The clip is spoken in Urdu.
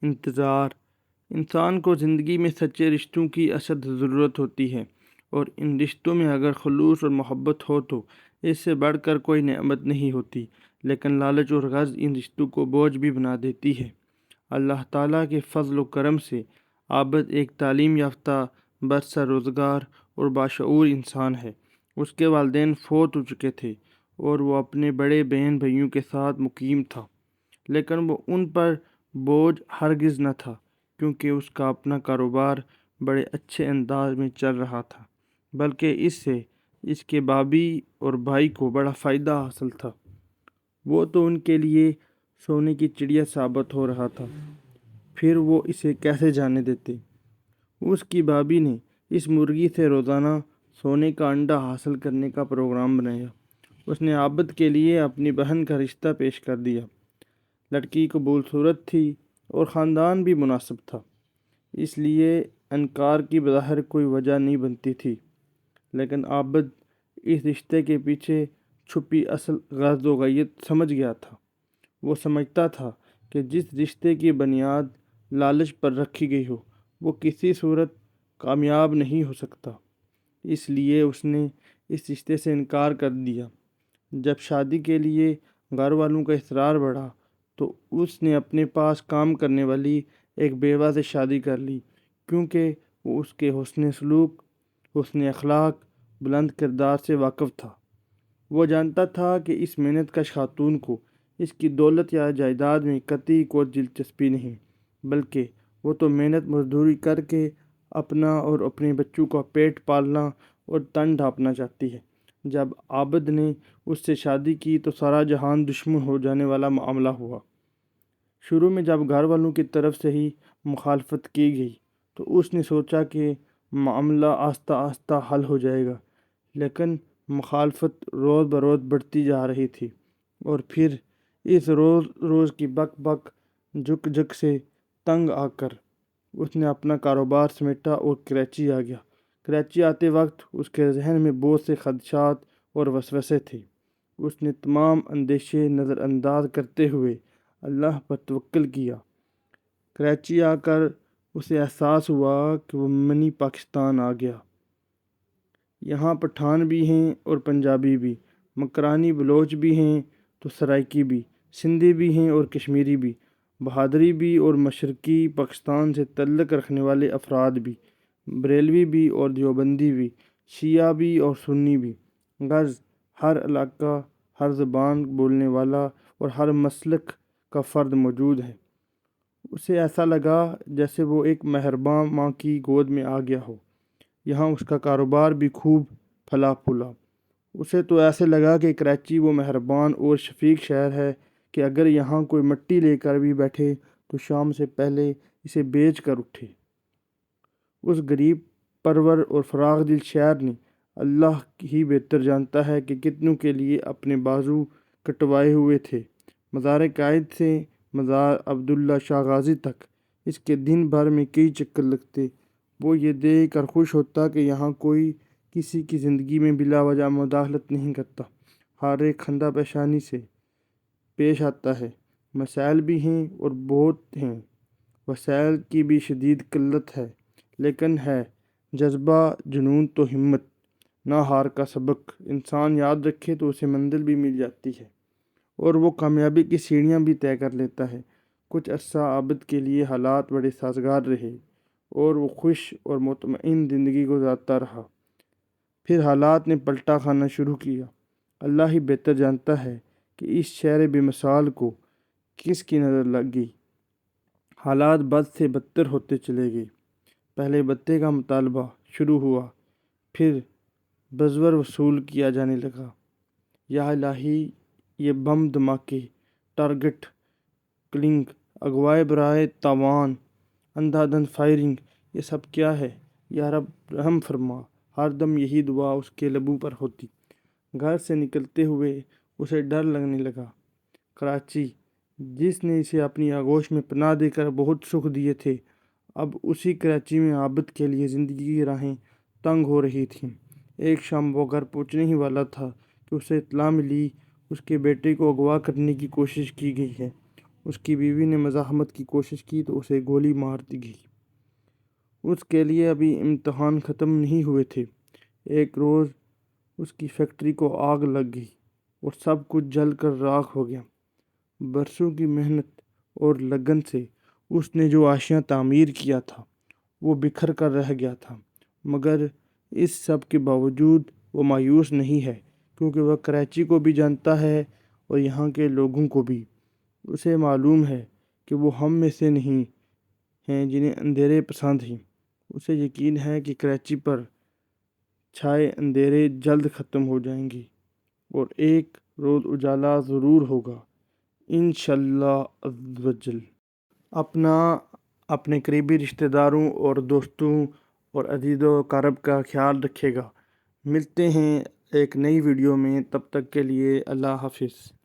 انتظار۔ انسان کو زندگی میں سچے رشتوں کی اشد ضرورت ہوتی ہے، اور ان رشتوں میں اگر خلوص اور محبت ہو تو اس سے بڑھ کر کوئی نعمت نہیں ہوتی، لیکن لالچ اور غرض ان رشتوں کو بوجھ بھی بنا دیتی ہے۔ اللہ تعالیٰ کے فضل و کرم سے عابد ایک تعلیم یافتہ، برسر روزگار اور باشعور انسان ہے۔ اس کے والدین فوت ہو چکے تھے اور وہ اپنے بڑے بہن بھائیوں کے ساتھ مقیم تھا، لیکن وہ ان پر بوجھ ہرگز نہ تھا، کیونکہ اس کا اپنا کاروبار بڑے اچھے انداز میں چل رہا تھا، بلکہ اس سے اس کے بھابھی اور بھائی کو بڑا فائدہ حاصل تھا۔ وہ تو ان کے لیے سونے کی چڑیا ثابت ہو رہا تھا، پھر وہ اسے کیسے جانے دیتے۔ اس کی بھابھی نے اس مرغی سے روزانہ سونے کا انڈا حاصل کرنے کا پروگرام بنایا۔ اس نے عابد کے لیے اپنی بہن کا رشتہ پیش کر دیا۔ لڑکی قبول صورت تھی اور خاندان بھی مناسب تھا، اس لیے انکار کی بظاہر کوئی وجہ نہیں بنتی تھی، لیکن عابد اس رشتے کے پیچھے چھپی اصل غرض و غیت سمجھ گیا تھا۔ وہ سمجھتا تھا کہ جس رشتے کی بنیاد لالچ پر رکھی گئی ہو وہ کسی صورت کامیاب نہیں ہو سکتا، اس لیے اس نے اس رشتے سے انکار کر دیا۔ جب شادی کے لیے گھر والوں کا اصرار بڑھا تو اس نے اپنے پاس کام کرنے والی ایک بیوہ سے شادی کر لی، کیونکہ وہ اس کے حسن سلوک، حسن اخلاق، بلند کردار سے واقف تھا۔ وہ جانتا تھا کہ اس محنت کش خاتون کو اس کی دولت یا جائیداد میں قطعی کوئی دلچسپی نہیں، بلکہ وہ تو محنت مزدوری کر کے اپنا اور اپنے بچوں کا پیٹ پالنا اور تن ڈھانپنا چاہتی ہے۔ جب عابد نے اس سے شادی کی تو سارا جہان دشمن ہو جانے والا معاملہ ہوا۔ شروع میں جب گھر والوں کی طرف سے ہی مخالفت کی گئی تو اس نے سوچا کہ معاملہ آہستہ آہستہ حل ہو جائے گا، لیکن مخالفت روز بروز بڑھتی جا رہی تھی، اور پھر اس روز روز کی بک بک جھک جھک سے تنگ آ کر اس نے اپنا کاروبار سمیٹا اور کراچی آ گیا۔ کراچی آتے وقت اس کے ذہن میں بہت سے خدشات اور وسوسے تھے۔ اس نے تمام اندیشے نظر انداز کرتے ہوئے اللہ پر توکل کیا۔ کراچی آ کر اسے احساس ہوا کہ وہ منی پاکستان آ گیا۔ یہاں پٹھان بھی ہیں اور پنجابی بھی، مکرانی بلوچ بھی ہیں تو سرائکی بھی، سندھی بھی ہیں اور کشمیری بھی، بہادری بھی اور مشرقی پاکستان سے تعلق رکھنے والے افراد بھی، بریلوی بھی اور دیوبندی بھی، شیعہ بھی اور سنی بھی، غرض ہر علاقہ، ہر زبان بولنے والا اور ہر مسلک کا فرد موجود ہے۔ اسے ایسا لگا جیسے وہ ایک مہرباں ماں کی گود میں آ گیا ہو۔ یہاں اس کا کاروبار بھی خوب پھلا پھولا۔ اسے تو ایسے لگا کہ کراچی وہ مہربان اور شفیق شہر ہے کہ اگر یہاں کوئی مٹی لے کر بھی بیٹھے تو شام سے پہلے اسے بیچ کر اٹھے۔ اس غریب پرور اور فراخ دل شہر نے، اللہ ہی بہتر جانتا ہے کہ کتنوں کے لیے اپنے بازو کٹوائے ہوئے تھے۔ مزار قائد سے مزار عبداللہ شاہ غازی تک اس کے دن بھر میں کئی چکر لگتے۔ وہ یہ دیکھ کر خوش ہوتا کہ یہاں کوئی کسی کی زندگی میں بلا وجہ مداخلت نہیں کرتا، ہر ایک خندہ پیشانی سے پیش آتا ہے۔ مسائل بھی ہیں اور بہت ہیں، وسائل کی بھی شدید قلت ہے، لیکن ہے جذبہ، جنون تو ہمت، نہ ہار کا سبق انسان یاد رکھے تو اسے منزل بھی مل جاتی ہے اور وہ کامیابی کی سیڑھیاں بھی طے کر لیتا ہے۔ کچھ عرصہ عابد کے لیے حالات بڑے سازگار رہے اور وہ خوش اور مطمئن زندگی گزارتا رہا۔ پھر حالات نے پلٹا کھانا شروع کیا۔ اللہ ہی بہتر جانتا ہے کہ اس شہر بے مثال کو کس کی نظر لگ گئی۔ حالات بد سے بدتر ہوتے چلے گئے۔ پہلے بتے کا مطالبہ شروع ہوا، پھر بزور وصول کیا جانے لگا۔ یا الہی، یہ بم دھماکے، ٹارگٹ کلنگ، اغوائے برائے تاوان، اندھا دھند فائرنگ، یہ سب کیا ہے؟ یا رب رحم فرما۔ ہر دم یہی دعا اس کے لبوں پر ہوتی۔ گھر سے نکلتے ہوئے اسے ڈر لگنے لگا۔ کراچی، جس نے اسے اپنی آغوش میں پناہ دے کر بہت سکھ دیے تھے، اب اسی کراچی میں عابد کے لیے زندگی کی راہیں تنگ ہو رہی تھیں۔ ایک شام وہ گھر پہنچنے ہی والا تھا کہ اسے اطلاع ملی اس کے بیٹے کو اغوا کرنے کی کوشش کی گئی ہے اس کی بیوی نے مزاحمت کی کوشش کی تو اسے گولی مار دی گئی۔ اس کے لیے ابھی امتحان ختم نہیں ہوئے تھے۔ ایک روز اس کی فیکٹری کو آگ لگ گئی اور سب کچھ جل کر راکھ ہو گیا۔ برسوں کی محنت اور لگن سے اس نے جو آشیاں تعمیر کیا تھا وہ بکھر کر رہ گیا تھا، مگر اس سب کے باوجود وہ مایوس نہیں ہے، کیونکہ وہ کراچی کو بھی جانتا ہے اور یہاں کے لوگوں کو بھی۔ اسے معلوم ہے کہ وہ ہم میں سے نہیں ہیں جنہیں اندھیرے پسند ہیں۔ اسے یقین ہے کہ کراچی پر چھائے اندھیرے جلد ختم ہو جائیں گے اور ایک روز اجالا ضرور ہوگا، انشاءاللہ عز وجل۔ اپنے قریبی رشتہ داروں اور دوستوں اور عزیز و اقارب کا خیال رکھے گا۔ ملتے ہیں ایک نئی ویڈیو میں، تب تک کے لیے اللہ حافظ۔